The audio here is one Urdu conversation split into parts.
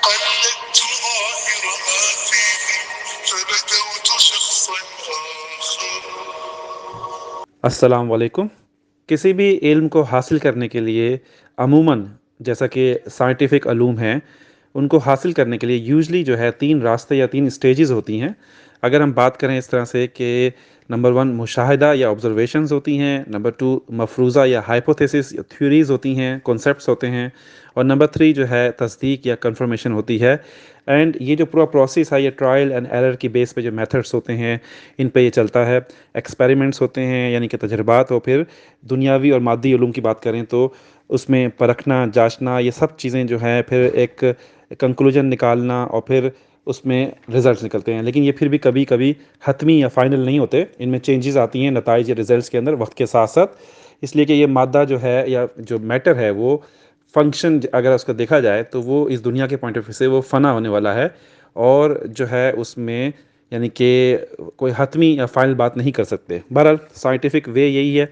قلدت ظاهر ما فيه فبدوت شخصا آخر. السلام علیکم. کسی بھی علم کو حاصل کرنے کے لیے عموماً جیسا کہ سائنٹیفک علوم ہیں ان کو حاصل کرنے کے لیے یوزلی جو ہے 3 راستے یا 3 اسٹیجز ہوتی ہیں. اگر ہم بات کریں اس طرح سے کہ نمبر 1 مشاہدہ یا آبزرویشنز ہوتی ہیں، نمبر 2 مفروضہ یا ہائپوتھیسس یا تھیوریز ہوتی ہیں، کانسیپٹس ہوتے ہیں، اور نمبر 3 جو ہے تصدیق یا کنفرمیشن ہوتی ہے. اینڈ یہ جو پورا پروسیس ہے یہ ٹرائل اینڈ ایرر کی بیس پہ جو میتھڈس ہوتے ہیں ان پہ یہ چلتا ہے. ایکسپیریمنٹس ہوتے ہیں یعنی کہ تجربات، اور پھر دنیاوی اور مادی علوم کی بات کریں تو اس میں پرکھنا، جانچنا، یہ سب چیزیں جو ہیں پھر ایک کنکلوژن نکالنا اور پھر اس میں رزلٹس نکلتے ہیں. لیکن یہ پھر بھی کبھی کبھی حتمی یا فائنل نہیں ہوتے، ان میں چینجز آتی ہیں نتائج یا رزلٹس کے اندر وقت کے ساتھ ساتھ. اس لیے کہ یہ مادہ جو ہے یا جو میٹر ہے وہ فنکشن اگر اس کو دیکھا جائے تو وہ اس دنیا کے پوائنٹ آف ویو سے وہ فنا ہونے والا ہے، اور جو ہے اس میں یعنی کہ کوئی حتمی یا فائنل بات نہیں کر سکتے. بہرحال سائنٹیفک وے یہی ہے.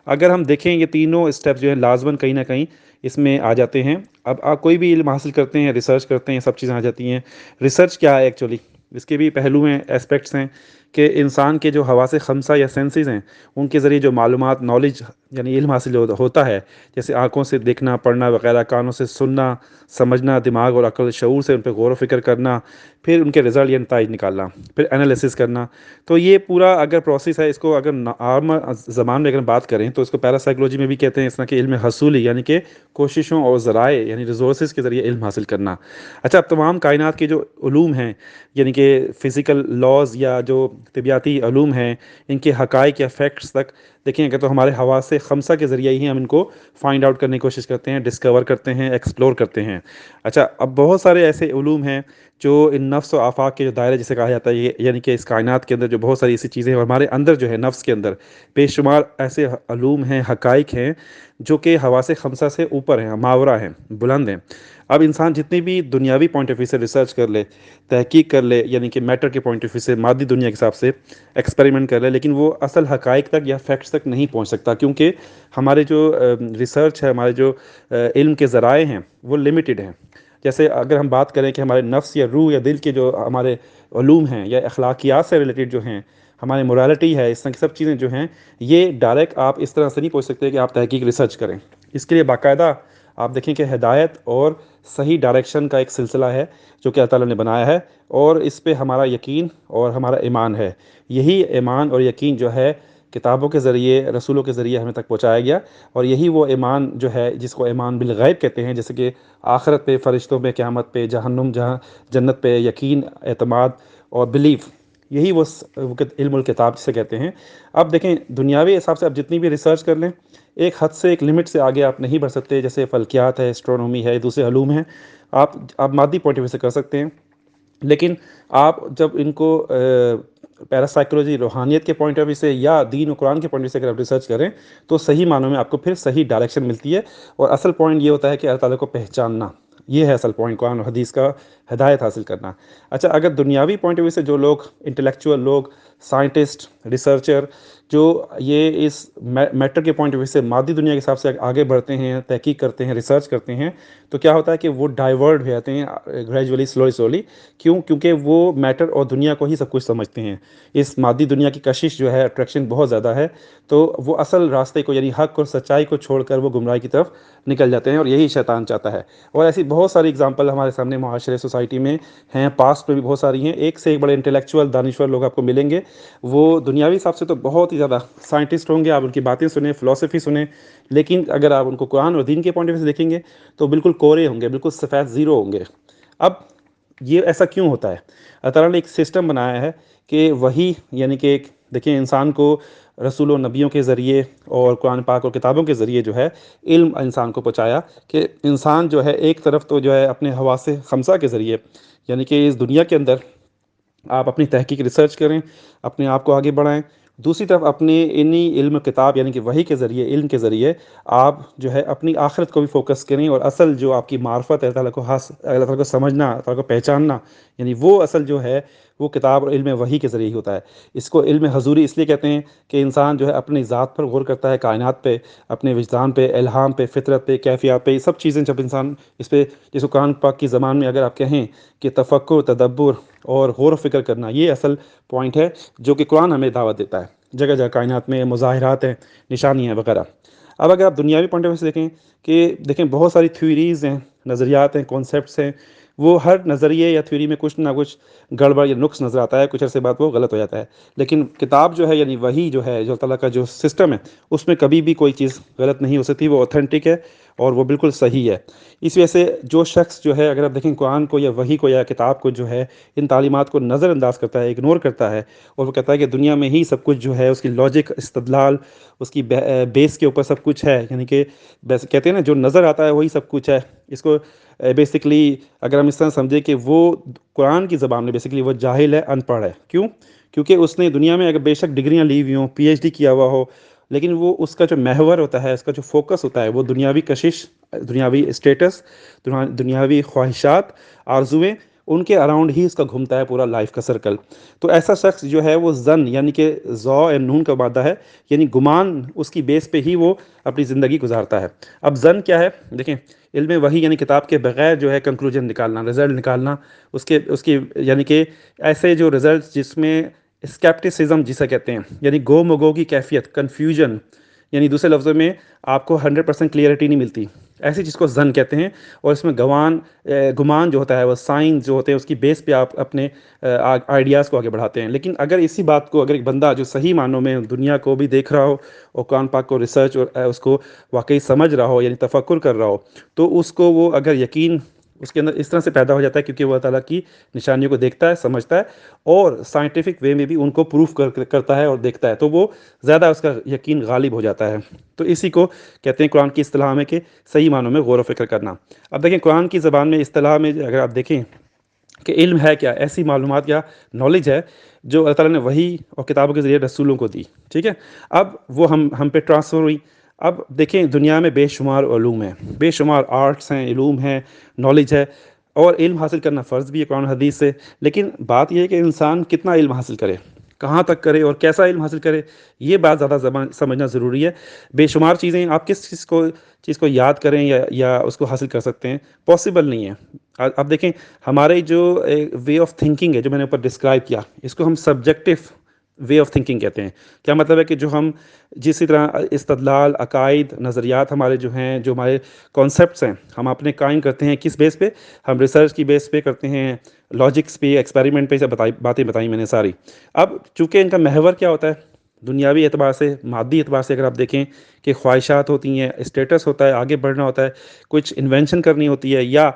اگر ہم دیکھیں یہ تینوں اسٹیپس جو ہیں لازماً کہیں نہ کہیں اس میں آ جاتے ہیں. اب آپ کوئی بھی علم حاصل کرتے ہیں، ریسرچ کرتے ہیں، سب چیزیں آ جاتی ہیں. ریسرچ کیا ہے ایکچولی؟ اس کے بھی پہلو ہیں، اسپیکٹس ہیں کہ انسان کے جو حواس خمسہ یا سینسز ہیں ان کے ذریعے جو معلومات، نالج یعنی علم حاصل ہوتا ہے، جیسے آنکھوں سے دیکھنا، پڑھنا وغیرہ، کانوں سے سننا، سمجھنا، دماغ اور عقل شعور سے ان پہ غور و فکر کرنا، پھر ان کے رزلٹ یا نتائج نکالنا، پھر انالیسس کرنا. تو یہ پورا اگر پروسیس ہے، اس کو اگر عام زبان میں اگر بات کریں تو اس کو پیرا سائیکلوجی میں بھی کہتے ہیں، اس طرح کے علم حصولی یعنی کہ کوششوں اور ذرائع یعنی ریسورسز کے ذریعے علم حاصل کرنا. اچھا، اب تمام کائنات کے جو علوم ہیں یعنی کہ فزیکل لاز یا جو طبیعتی علوم ہیں، ان کے حقائق یا فیکٹس تک دیکھیں اگر تو ہمارے حواس خمسہ کے ذریعے ہی ہم ان کو فائنڈ آؤٹ کرنے کی کوشش کرتے ہیں، ڈسکور کرتے ہیں، ایکسپلور کرتے ہیں. اچھا، اب بہت سارے ایسے علوم ہیں جو ان نفس و آفاق کے جو دائرے جسے کہا جاتا ہے، یعنی کہ اس کائنات کے اندر جو بہت ساری ایسی چیزیں ہیں، اور ہمارے اندر جو ہے نفس کے اندر بے شمار ایسے علوم ہیں، حقائق ہیں جو کہ حواس خمسہ سے اوپر ہیں، ماورا ہیں، بلند ہیں. اب انسان جتنی بھی دنیاوی پوائنٹ آف ویو سے ریسرچ کر لے، تحقیق کر لے، یعنی کہ میٹر کے پوائنٹ آف ویو سے، مادی دنیا کے حساب سے ایکسپیریمنٹ کر لے، لیکن وہ اصل حقائق تک یا فیکٹس تک نہیں پہنچ سکتا، کیونکہ ہمارے جو ریسرچ ہے، ہمارے جو علم کے ذرائع ہیں وہ لمیٹڈ ہیں. جیسے اگر ہم بات کریں کہ ہمارے نفس یا روح یا دل کے جو ہمارے علوم ہیں یا اخلاقیات سے ریلیٹڈ جو ہیں، ہماری مورالٹی ہے، اس طرح کی سب چیزیں جو ہیں، یہ ڈائریکٹ آپ اس طرح سے نہیں پہنچ سکتے کہ آپ تحقیق ریسرچ کریں. اس کے لیے باقاعدہ آپ دیکھیں کہ ہدایت اور صحیح ڈائریکشن کا ایک سلسلہ ہے جو کہ اللہ تعالیٰ نے بنایا ہے، اور اس پہ ہمارا یقین اور ہمارا ایمان ہے. یہی ایمان اور یقین جو ہے کتابوں کے ذریعے، رسولوں کے ذریعے ہمیں تک پہنچایا گیا، اور یہی وہ ایمان جو ہے جس کو ایمان بالغیب کہتے ہیں، جیسے کہ آخرت پہ، فرشتوں پہ، قیامت پہ، جہنم، جنت پہ یقین، اعتماد اور بلیف. یہی وہ علم الکتاب جسے کہتے ہیں. اب دیکھیں دنیاوی حساب سے آپ جتنی بھی ریسرچ کر لیں، ایک حد سے، ایک لمٹ سے آگے آپ نہیں بڑھ سکتے. جیسے فلکیات ہے، اسٹرونومی ہے، دوسرے علوم ہیں، آپ مادی پوائنٹ آف ویو سے کر سکتے ہیں. لیکن آپ جب ان کو پیراسائیکلوجی، روحانیت کے پوائنٹ آف ویو سے یا دین و قرآن کے پوائنٹ آف ویو سے اگر آپ ریسرچ کریں تو صحیح معنوں میں آپ کو پھر صحیح ڈائریکشن ملتی ہے. اور اصل پوائنٹ یہ ہوتا ہے کہ اللہ تعالیٰ کو پہچاننا، یہ ہے اصل پوائنٹ، قرآن و حدیث کا ہدایت حاصل کرنا. اچھا، اگر دنیاوی پوائنٹ آف ویو سے جو لوگ انٹلیکچوئل لوگ، سائنٹسٹ، ریسرچر، جو یہ اس میٹر کے پوائنٹ آف ویو سے مادی دنیا کے حساب سے آگے بڑھتے ہیں، تحقیق کرتے ہیں، ریسرچ کرتے ہیں، تو کیا ہوتا ہے کہ وہ ڈائیورٹ ہو جاتے ہیں گریجولی، سلولی. کیونکہ وہ میٹر اور دنیا کو ہی سب کچھ سمجھتے ہیں. اس مادی دنیا کی کشش جو ہے، اٹریکشن بہت زیادہ ہے، تو وہ اصل راستے کو یعنی حق اور سچائی کو چھوڑ کر وہ گمراہی کی طرف نکل جاتے ہیں، اور یہی شیطان چاہتا ہے. اور ایسی بہت ساری اگزامپل ہمارے سامنے معاشرے، سوسائٹی میں ہیں، پاسٹ میں بھی بہت ساری ہیں. ایک سے ایک بڑے انٹلیکچوئل، دانشور لوگ آپ کو ملیں گے. وہ دنیاوی حساب سے تو بہت ہی زیادہ سائنٹسٹ ہوں گے، آپ ان کی باتیں سنیں، فلسفی سنیں، لیکن اگر آپ ان کو قرآن اور دین کے پوائنٹ آف ویو سے دیکھیں گے تو بالکل کورے ہوں گے، بالکل سفید زیرو ہوں گے. اب یہ ایسا کیوں ہوتا ہے؟ اللہ تعالیٰ نے ایک سسٹم بنایا ہے کہ وہی یعنی کہ دیکھیں انسان کو رسول و نبیوں کے ذریعے اور قرآن پاک اور کتابوں کے ذریعے جو ہے علم انسان کو پہنچایا کہ انسان جو ہے ایک طرف تو جو ہے اپنے حواس خمسہ کے ذریعے یعنی کہ اس دنیا کے اندر آپ اپنی تحقیق ریسرچ کریں، اپنے آپ کو آگے بڑھائیں، دوسری طرف اپنے انہی علم کتاب یعنی کہ وحی کے ذریعے، علم کے ذریعے آپ جو ہے اپنی آخرت کو بھی فوکس کریں، اور اصل جو آپ کی معرفت ہے اللہ تعالیٰ کو اللہ تعالیٰ کو سمجھنا، اللہ تعالیٰ کو پہچاننا، یعنی وہ اصل جو ہے وہ کتاب اور علم وحی کے ذریعے ہی ہوتا ہے۔ اس کو علم حضوری اس لیے کہتے ہیں کہ انسان جو ہے اپنی ذات پر غور کرتا ہے، کائنات پہ، اپنے وجدان پہ، الہام پہ، فطرت پہ، کیفیات پہ، یہ سب چیزیں جب انسان اس پہ، جس کو قرآن پاک کی زبان میں اگر آپ کہیں کہ تفکر، تدبر اور غور و فکر کرنا، یہ اصل پوائنٹ ہے جو کہ قرآن ہمیں دعوت دیتا ہے۔ جگہ جگہ کائنات میں مظاہرات ہیں، نشانیاں وغیرہ۔ اب اگر آپ دنیاوی پوائنٹ آف ویو سے دیکھیں کہ دیکھیں بہت ساری تھیوریز ہیں، نظریات ہیں، کانسیپٹس ہیں، وہ ہر نظریے یا تھیوری میں کچھ نہ کچھ گڑبڑ یا نقص نظر آتا ہے، کچھ عرصے بعد وہ غلط ہو جاتا ہے۔ لیکن کتاب جو ہے یعنی وحی جو ہے، جو اللہ تعالیٰ کا جو سسٹم ہے، اس میں کبھی بھی کوئی چیز غلط نہیں ہو سکتی، وہ اوتھینٹک ہے اور وہ بالکل صحیح ہے۔ اس وجہ سے جو شخص جو ہے، اگر آپ دیکھیں قرآن کو یا وحی کو یا کتاب کو جو ہے، ان تعلیمات کو نظر انداز کرتا ہے، اگنور کرتا ہے، اور وہ کہتا ہے کہ دنیا میں ہی سب کچھ جو ہے، اس کی لاجک، استدلال، اس کی بیس کے اوپر سب کچھ ہے، یعنی کہ کہتے ہیں نا جو نظر آتا ہے وہی سب کچھ ہے۔ اس کو بیسکلی اگر ہم اس طرح سمجھیں کہ وہ قرآن کی زبان میں بیسکلی وہ جاہل ہے، ان پڑھ ہے۔ کیوں؟ کیونکہ اس نے دنیا میں اگر بے شک ڈگریاں لی ہوئی ہوں، پی ایچ ڈی کیا ہوا ہو، لیکن وہ اس کا جو محور ہوتا ہے، اس کا جو فوکس ہوتا ہے، وہ دنیاوی کشش، دنیاوی اسٹیٹس، دنیاوی خواہشات، آرزویں، ان کے اراؤنڈ ہی اس کا گھومتا ہے پورا لائف کا سرکل۔ تو ایسا شخص جو ہے وہ ظن یعنی کہ ذو اور نون کا مادہ ہے، یعنی گمان، اس کی بیس پہ ہی وہ اپنی زندگی گزارتا ہے۔ اب ظن کیا ہے؟ دیکھیں علم وحی یعنی کتاب کے بغیر جو ہے کنکلوژن نکالنا، رزلٹ نکالنا، اس کی یعنی کہ ایسے جو رزلٹ جس میں اسکیپٹسزم جسے کہتے ہیں، یعنی گو مگو کی کیفیت، کنفیوژن، یعنی دوسرے لفظوں میں آپ کو 100% کلیئرٹی نہیں ملتی، ایسی چیز کو ظن کہتے ہیں۔ اور اس میں گمان جو ہوتا ہے، وہ سائن جو ہوتے ہیں، اس کی بیس پہ آپ اپنے آئیڈیاز کو آگے بڑھاتے ہیں۔ لیکن اگر اسی بات کو اگر ایک بندہ جو صحیح معنوں میں دنیا کو بھی دیکھ رہا ہو اور قرآن پاک کو ریسرچ اور اس کو واقعی سمجھ رہا ہو، یعنی تفکر کر رہا ہو، تو اس کو وہ اگر یقین اس کے اندر اس طرح سے پیدا ہو جاتا ہے، کیونکہ وہ اللہ تعالیٰ کی نشانیوں کو دیکھتا ہے، سمجھتا ہے، اور سائنٹیفک وے میں بھی ان کو پروف کرتا ہے اور دیکھتا ہے، تو وہ زیادہ اس کا یقین غالب ہو جاتا ہے۔ تو اسی کو کہتے ہیں قرآن کی اصطلاح میں کہ صحیح معنوں میں غور و فکر کرنا۔ اب دیکھیں قرآن کی زبان میں اصطلاح میں اگر آپ دیکھیں کہ علم ہے کیا، ایسی معلومات یا نالج ہے جو اللہ تعالیٰ نے وحی اور کتابوں کے ذریعے رسولوں کو دی، ٹھیک ہے؟ اب وہ ہم پہ ٹرانسفر ہوئی۔ اب دیکھیں دنیا میں بے شمار علوم ہیں، بے شمار آرٹس ہیں، علوم ہیں، نالج ہے، اور علم حاصل کرنا فرض بھی ہے قرآن حدیث سے۔ لیکن بات یہ ہے کہ انسان کتنا علم حاصل کرے، کہاں تک کرے، اور کیسا علم حاصل کرے، یہ بات زیادہ سمجھنا ضروری ہے۔ بے شمار چیزیں آپ کس چیز کو یاد کریں یا اس کو حاصل کر سکتے ہیں، پاسبل نہیں ہے۔ اب دیکھیں ہمارے جو وے آف تھنکنگ ہے، جو میں نے اوپر ڈسکرائب کیا، اس کو ہم سبجیکٹو وے آف تھنکنگ کہتے ہیں۔ کیا مطلب ہے کہ جو ہم جس طرح استدلال، عقائد، نظریات ہمارے جو ہیں، جو ہمارے کانسیپٹس ہیں، ہم اپنے قائم کرتے ہیں کس بیس پہ؟ ہم ریسرچ کی بیس پہ کرتے ہیں، لاجکس پہ، ایکسپیریمنٹ پہ، باتیں بتائیں میں نے ساری۔ اب چونکہ ان کا محور کیا ہوتا ہے، دنیاوی اعتبار سے، مادی اعتبار سے اگر آپ دیکھیں کہ خواہشات ہوتی ہیں، اسٹیٹس ہوتا ہے، آگے بڑھنا ہوتا ہے، کچھ انوینشن کرنی ہوتی ہے، یا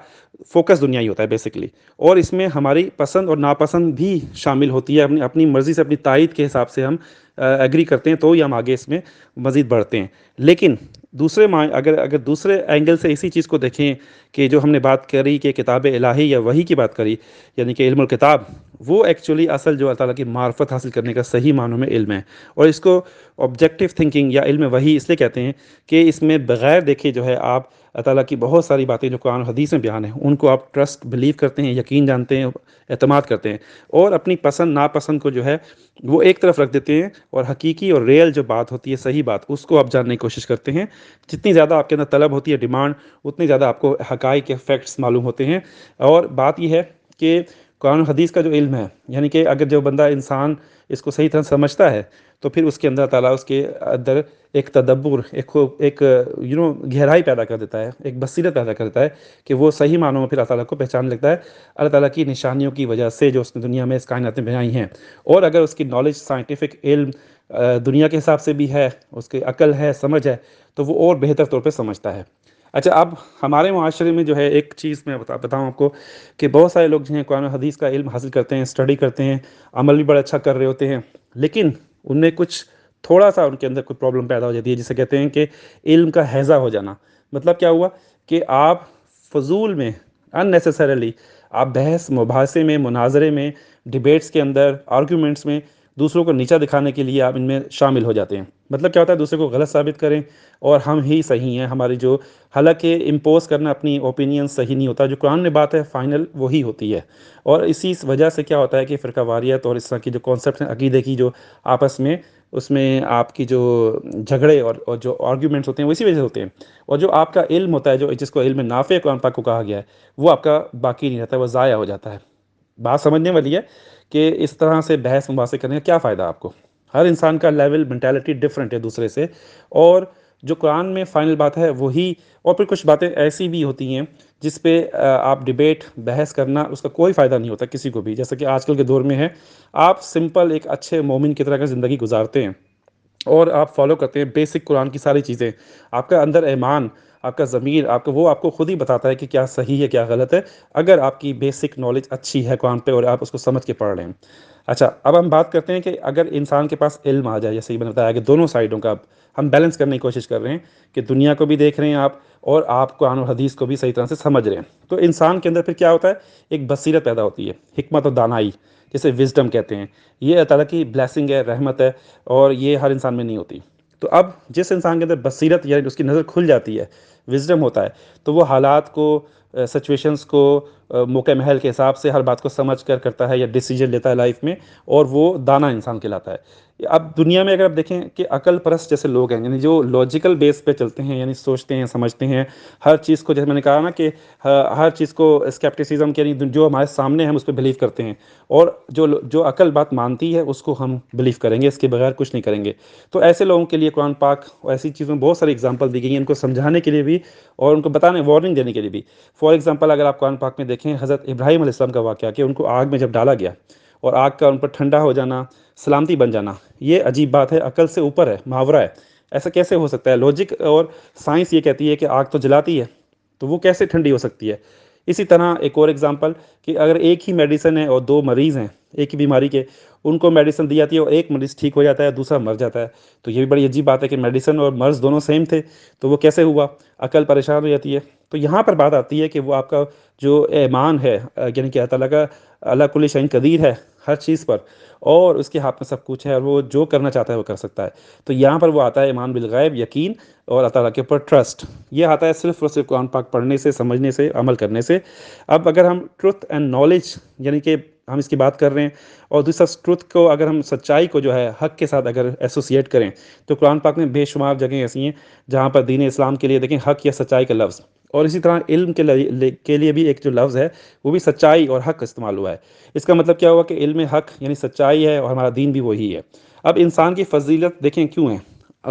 فوکس دنیائی ہوتا ہے بیسکلی، اور اس میں ہماری پسند اور ناپسند بھی شامل ہوتی ہے، اپنی مرضی سے، اپنی تائید کے حساب سے ہم ایگری کرتے ہیں، تو ہی ہم آگے اس میں مزید بڑھتے ہیں۔ لیکن اگر دوسرے اینگل سے اسی چیز کو دیکھیں کہ جو ہم نے بات کری کہ کتاب الہی یا وحی کی بات کری، یعنی کہ علم الکتاب، وہ ایکچولی اصل جو اللہ تعالیٰ کی معرفت حاصل کرنے کا صحیح معنوں میں علم ہے، اور اس کو آبجیکٹیو تھنکنگ یا علم وحی اس لیے کہتے ہیں کہ اس میں بغیر دیکھے جو ہے آپ اللہ تعالیٰ کی بہت ساری باتیں جو قرآن و حدیث میں بیان ہیں، ان کو آپ ٹرسٹ، بلیو کرتے ہیں، یقین جانتے ہیں، اعتماد کرتے ہیں، اور اپنی پسند ناپسند کو جو ہے وہ ایک طرف رکھ دیتے ہیں، اور حقیقی اور ریئل جو بات ہوتی ہے، صحیح بات، اس کو آپ جاننے کی کوشش کرتے ہیں۔ جتنی زیادہ آپ کے اندر طلب ہوتی ہے، ڈیمانڈ، اتنی زیادہ آپ کو حقائق کے فیکٹس معلوم ہوتے ہیں۔ اور بات یہ ہے کہ قرآن و حدیث کا جو علم ہے، یعنی کہ اگر جو بندہ انسان اس کو صحیح طرح سمجھتا ہے، تو پھر اس کے اندر تعالیٰ اس کے اندر ایک تدبر، ایک گہرائی پیدا کر دیتا ہے، ایک بصیرت پیدا کر دیتا ہے کہ وہ صحیح معنوں میں پھر اللہ تعالیٰ کو پہچان لگتا ہے، اللہ تعالیٰ کی نشانیوں کی وجہ سے جو اس نے دنیا میں اس کائنات میں بنائی ہیں۔ اور اگر اس کی نالج، سائنٹیفک علم دنیا کے حساب سے بھی ہے، اس کی عقل ہے، سمجھ ہے، تو وہ اور بہتر طور پہ سمجھتا ہے۔ اچھا، اب ہمارے معاشرے میں جو ہے ایک چیز میں بتاؤں آپ کو کہ بہت سارے لوگ جو ہیں قرآن و حدیث کا علم حاصل کرتے ہیں، اسٹڈی کرتے ہیں، عمل بھی بڑا اچھا کر رہے ہوتے ہیں، لیکن ان میں کچھ تھوڑا سا ان کے اندر کوئی پرابلم پیدا ہو جاتی ہے، جسے کہتے ہیں کہ علم کا ہیضہ ہو جانا۔ مطلب کیا ہوا کہ آپ فضول میں، ان نیسیسریلی آپ بحث مباحثے میں، مناظرے میں، ڈیبیٹس کے اندر، آرگیومنٹس میں دوسروں کو نیچا دکھانے کے لیے آپ ان میں شامل ہو جاتے ہیں۔ مطلب کیا ہوتا ہے، دوسرے کو غلط ثابت کریں اور ہم ہی صحیح ہیں، ہماری جو، حالانکہ امپوز کرنا اپنی اوپینین صحیح نہیں ہوتا، جو قرآن میں بات ہے فائنل وہی ہوتی ہے۔ اور اسی وجہ سے کیا ہوتا ہے کہ فرقہ واریت اور اس طرح کی جو کانسیپٹ ہیں عقیدے کی، جو آپس میں اس میں آپ کی جو جھگڑے اور جو آرگیومنٹس ہوتے ہیں وہ اسی وجہ سے ہوتے ہیں۔ اور جو آپ کا علم ہوتا ہے، جو جس کو علم نافع قرآن پاک کو کہا گیا ہے، وہ آپ کا باقی نہیں رہتا، وہ ضائع ہو جاتا ہے۔ بات سمجھنے والی ہے کہ اس طرح سے بحث مباحثے کرنے کا کیا فائدہ آپ کو؟ ہر انسان کا لیول مینٹیلٹی ڈفرینٹ ہے دوسرے سے، اور جو قرآن میں فائنل بات ہے وہی، اور پھر کچھ باتیں ایسی بھی ہوتی ہیں جس پہ آپ ڈیبیٹ بحث کرنا اس کا کوئی فائدہ نہیں ہوتا کسی کو بھی، جیسا کہ آج کل کے دور میں ہے۔ آپ سمپل ایک اچھے مومن کی طرح کا زندگی گزارتے ہیں اور آپ فالو کرتے ہیں بیسک قرآن کی ساری چیزیں، آپ کا اندر ایمان، آپ کا ضمیر، آپ کا وہ آپ کو خود ہی بتاتا ہے کہ کیا صحیح ہے کیا غلط ہے، اگر آپ کی بیسک نالج اچھی ہے قرآن پہ اور آپ اس کو سمجھ کے پڑھ رہے ہیں۔ اچھا، اب ہم بات کرتے ہیں کہ اگر انسان کے پاس علم آ جائے، جیسے ہی میں نے بتایا کہ دونوں سائڈوں کا اب ہم بیلنس کرنے کی کوشش کر رہے ہیں کہ دنیا کو بھی دیکھ رہے ہیں آپ، اور آپ قرآن و حدیث کو بھی صحیح طرح سے سمجھ رہے ہیں، تو انسان کے اندر پھر کیا ہوتا ہے، ایک بصیرت پیدا ہوتی ہے، حکمت و دانائی، جسے وزڈم کہتے ہیں۔ یہ اللہ تعالیٰ کی بلیسنگ ہے، رحمت ہے، اور یہ ہر انسان میں نہیں ہوتی۔ تو اب جس انسان کے اندر بصیرت، یعنی اس کی نظر کھل جاتی ہے، وزڈم ہوتا ہے، تو وہ حالات کو، سچویشنز کو، موقع محل کے حساب سے ہر بات کو سمجھ کر کرتا ہے یا ڈیسیجن لیتا ہے لائف میں، اور وہ دانا انسان کہلاتا ہے۔ اب دنیا میں اگر آپ دیکھیں کہ عقل پرست جیسے لوگ ہیں، یعنی جو لاجیکل بیس پہ چلتے ہیں، یعنی سوچتے ہیں سمجھتے ہیں ہر چیز کو، جیسے میں نے کہا نا کہ ہر چیز کو اسکیپٹیسزم کے، یعنی جو ہمارے سامنے ہے ہم اس پہ بلیو کرتے ہیں، اور جو عقل بات مانتی ہے اس کو ہم بلیو کریں گے، اس کے بغیر کچھ نہیں کریں گے۔ تو ایسے لوگوں کے لیے قرآن پاک اور ایسی چیزوں میں بہت ساری اگزامپل دی گئی ہیں، ان کو سمجھانے کے لیے بھی اور ان کو بتانے، وارننگ دینے کے لیے بھی۔ فار ایگزامپل اگر آپ قرآن پاک میں دیکھیں حضرت ابراہیم علیہ السلام کا واقعہ، کہ ان کو آگ میں جب ڈالا گیا اور آگ کا ان پر ٹھنڈا ہو جانا، سلامتی بن جانا، یہ عجیب بات ہے، عقل سے اوپر ہے، محاورہ ہے۔ ایسا کیسے ہو سکتا ہے؟ لاجک اور سائنس یہ کہتی ہے کہ آگ تو جلاتی ہے، تو وہ کیسے ٹھنڈی ہو سکتی ہے؟ اسی طرح ایک اور ایگزامپل، کہ اگر ایک ہی میڈیسن ہے اور دو مریض ہیں ایک ہی بیماری کے، ان کو میڈیسن دی جاتی ہے اور ایک مریض ٹھیک ہو جاتا ہے دوسرا مر جاتا ہے، تو یہ بھی بڑی عجیب بات ہے کہ میڈیسن اور مرض دونوں سیم تھے، تو وہ کیسے ہوا؟ عقل پریشان ہو جاتی ہے۔ تو یہاں پر بات آتی ہے کہ وہ آپ کا جو ایمان ہے، یعنی کہ اللہ تعالیٰ کا، اللہ کل شیء قدیر ہے ہر چیز پر، اور اس کے ہاتھ میں سب کچھ ہے، اور وہ جو کرنا چاہتا ہے وہ کر سکتا ہے۔ تو یہاں پر وہ آتا ہے ایمان بالغیب، یقین، اور اللہ تعالیٰ کے اوپر ٹرسٹ۔ یہ آتا ہے صرف اور صرف قرآن پاک پڑھنے سے، سمجھنے سے، عمل کرنے سے۔ اب اگر ہم ٹروتھ اینڈ نالج، یعنی کہ ہم اس کی بات کر رہے ہیں، اور دوسرا ٹروتھ کو، اگر ہم سچائی کو جو ہے حق کے ساتھ اگر ایسوسیٹ کریں، تو قرآن پاک میں بے شمار جگہیں ایسی ہیں جہاں پر دین اسلام کے لیے دیکھیں حق یا سچائی کا لفظ، اور اسی طرح علم کے لیے بھی ایک جو لفظ ہے وہ بھی سچائی اور حق استعمال ہوا ہے۔ اس کا مطلب کیا ہوا کہ علم حق یعنی سچائی ہے، اور ہمارا دین بھی وہی ہے۔ اب انسان کی فضیلت دیکھیں کیوں ہے،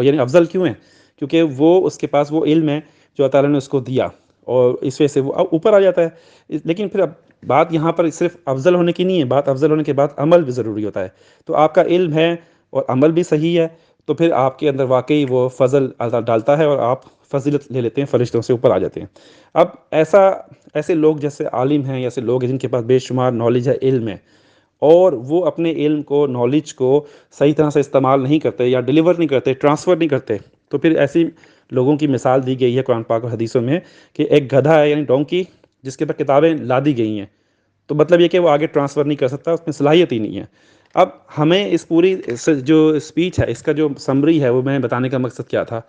یعنی افضل کیوں ہے؟ کیونکہ وہ، اس کے پاس وہ علم ہے جو اللہ تعالیٰ نے اس کو دیا، اور اس وجہ سے وہ اوپر آ جاتا ہے۔ لیکن پھر اب بات یہاں پر صرف افضل ہونے کی نہیں ہے، بات افضل ہونے کے بعد عمل بھی ضروری ہوتا ہے۔ تو آپ کا علم ہے اور عمل بھی صحیح ہے، تو پھر آپ کے اندر واقعی وہ فضل اللہ ڈالتا ہے، اور آپ فضیلت لے لیتے ہیں، فرشتوں سے اوپر آ جاتے ہیں۔ اب ایسے لوگ جیسے عالم ہیں، ایسے لوگ ہیں جن کے پاس بے شمار نالج ہے، علم ہے، اور وہ اپنے علم کو، نالج کو صحیح طرح سے استعمال نہیں کرتے، یا ڈیلیور نہیں کرتے، ٹرانسفر نہیں کرتے، تو پھر ایسی لوگوں کی مثال دی گئی ہے قرآن پاک اور حدیثوں میں، کہ ایک گدھا ہے، یعنی ڈونکی، جس کے پر کتابیں لادی گئی ہیں، تو مطلب یہ کہ وہ آگے ٹرانسفر نہیں کر سکتا، اس میں صلاحیت ہی نہیں ہے۔ اب ہمیں اس پوری جو اسپیچ ہے، اس کا جو سمری ہے، وہ میں بتانے کا مقصد کیا تھا،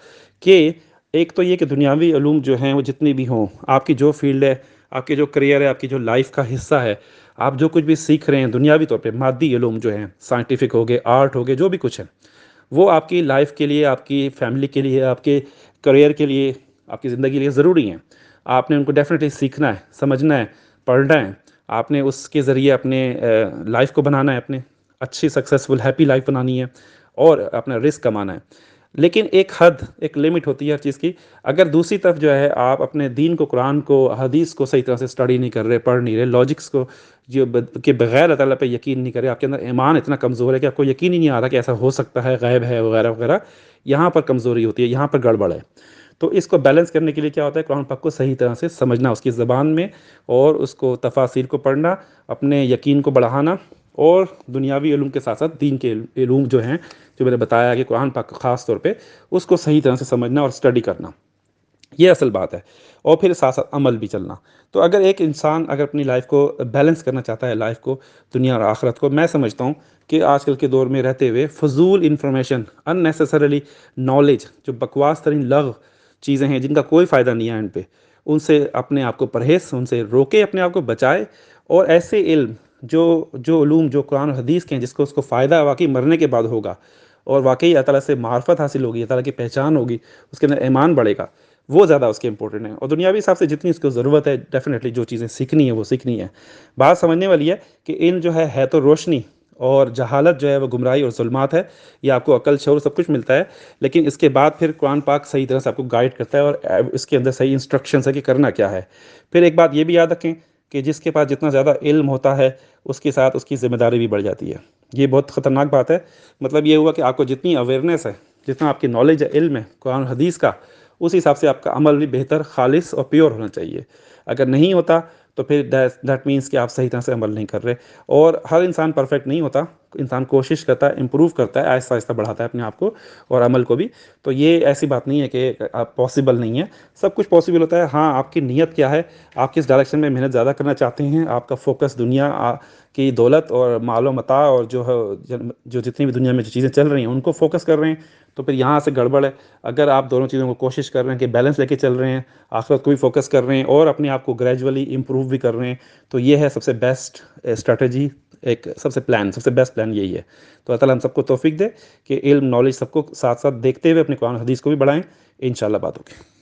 کہ ایک تو یہ کہ دنیاوی علوم جو ہیں وہ جتنی بھی ہوں، آپ کی جو فیلڈ ہے، آپ کے جو کریئر ہے، آپ کی جو لائف کا حصہ ہے، آپ جو کچھ بھی سیکھ رہے ہیں دنیاوی طور پہ، مادی علوم جو ہیں، سائنٹیفک ہو گئے، آرٹ ہو گئے، جو بھی کچھ ہے، وہ آپ کی لائف کے لیے، آپ کی فیملی کے لیے، آپ کے کریئر کے لیے، آپ کی زندگی کے لیے ضروری ہیں۔ آپ نے ان کو ڈیفینیٹلی سیکھنا ہے، سمجھنا ہے، پڑھنا ہے۔ آپ نے اس کے ذریعے اپنے لائف کو بنانا ہے، اپنے اچھی سکسیزفل ہیپی لائف بنانی ہے، اور اپنا رزق کمانا ہے۔ لیکن ایک حد، ایک لمٹ ہوتی ہے ہر چیز کی۔ اگر دوسری طرف جو ہے آپ اپنے دین کو، قرآن کو، حدیث کو صحیح طرح سے اسٹڈی نہیں کر رہے، پڑھ نہیں رہے، لاجکس کو کے بغیر اللہ تعالیٰ پہ یقین نہیں کر رہے، آپ کے اندر ایمان اتنا کمزور ہے کہ آپ کو یقین ہی نہیں آ رہا کہ ایسا ہو سکتا ہے، غیب ہے، وغیرہ وغیرہ، یہاں پر کمزوری ہوتی ہے، یہاں پر گڑبڑ ہے۔ تو اس کو بیلنس کرنے کے لیے کیا ہوتا ہے، قرآن پاک کو صحیح طرح سے سمجھنا اس کی زبان میں، اور اس کو تفاسیر کو پڑھنا، اپنے یقین کو بڑھانا، اور دنیاوی علوم کے ساتھ ساتھ دین کے علوم جو ہیں، جو میں نے بتایا کہ قرآن پاک خاص طور پہ، اس کو صحیح طرح سے سمجھنا اور اسٹڈی کرنا۔ یہ اصل بات ہے، اور پھر ساتھ ساتھ عمل بھی چلنا۔ تو اگر ایک انسان اگر اپنی لائف کو بیلنس کرنا چاہتا ہے، لائف کو، دنیا اور آخرت کو، میں سمجھتا ہوں کہ آج کل کے دور میں رہتے ہوئے فضول انفارمیشن، ان نیسسریلی نالج، جو بکواس ترین لغو چیزیں ہیں جن کا کوئی فائدہ نہیں ہے ان پہ، ان سے اپنے آپ کو پرہیز، ان سے روکے، اپنے آپ کو بچائے، اور ایسے علم جو علوم جو قرآن و حدیث کے ہیں، جس کو اس کو فائدہ واقعی مرنے کے بعد ہوگا، اور واقعی اللہ تعالیٰ سے معرفت حاصل ہوگی، اللہ تعالیٰ کی پہچان ہوگی، اس کے اندر ایمان بڑھے گا، وہ زیادہ اس کے امپورٹنٹ ہیں۔ اور دنیاوی حساب سے جتنی اس کو ضرورت ہے، ڈیفینیٹلی جو چیزیں سیکھنی ہے وہ سیکھنی ہے۔ بات سمجھنے والی ہے کہ علم جو ہے تو روشنی، اور جہالت جو ہے وہ گمراہی اور ظلمات ہے۔ یہ آپ کو عقل، شعور، سب کچھ ملتا ہے، لیکن اس کے بعد پھر قرآن پاک صحیح طرح سے آپ کو گائیڈ کرتا ہے، اور اس کے اندر صحیح انسٹرکشنز ہے کہ کرنا کیا ہے۔ پھر ایک بات یہ بھی یاد رکھیں کہ جس کے پاس جتنا زیادہ علم ہوتا ہے، اس کے ساتھ اس کی ذمہ داری بھی بڑھ جاتی ہے۔ یہ بہت خطرناک بات ہے۔ مطلب یہ ہوا کہ آپ کو جتنی اویئرنیس ہے، جتنا آپ کی نالج ہے، علم ہے قرآن و حدیث کا، اس حساب سے آپ کا عمل بھی بہتر، خالص اور پیور ہونا چاہیے۔ اگر نہیں ہوتا تو پھر دیٹ مینس کہ آپ صحیح طرح سے عمل نہیں کر رہے۔ اور ہر انسان پرفیکٹ نہیں ہوتا، انسان کوشش کرتا ہے، امپروو کرتا ہے، آہستہ آہستہ بڑھاتا ہے اپنے آپ کو اور عمل کو بھی۔ تو یہ ایسی بات نہیں ہے کہ آپ پاسبل نہیں ہے، سب کچھ پاسبل ہوتا ہے۔ ہاں، آپ کی نیت کیا ہے، آپ کس ڈائریکشن میں محنت زیادہ کرنا چاہتے ہیں، آپ کا فوکس دنیا کی دولت اور مال و متاع اور جو جتنی بھی دنیا میں جو چیزیں چل رہی ہیں ان کو فوکس کر رہے ہیں، تو پھر یہاں سے گڑبڑ ہے۔ اگر آپ دونوں چیزوں کو کوشش کر رہے ہیں کہ بیلنس لے کے چل رہے ہیں، آخرت کو بھی فوکس کر رہے ہیں اور اپنے آپ کو گریجولی امپروو بھی کر رہے ہیں، تو یہ ہے سب سے بیسٹ اسٹریٹجی، ایک سب سے بیسٹ پلان یہی ہے۔ تو اللہ تعالیٰ ہم سب کو توفیق دے کہ علم، نالج سب کو ساتھ ساتھ دیکھتے ہوئے اپنے قرآن و حدیث کو بھی بڑھائیں۔ انشاءاللہ بات ہوگی۔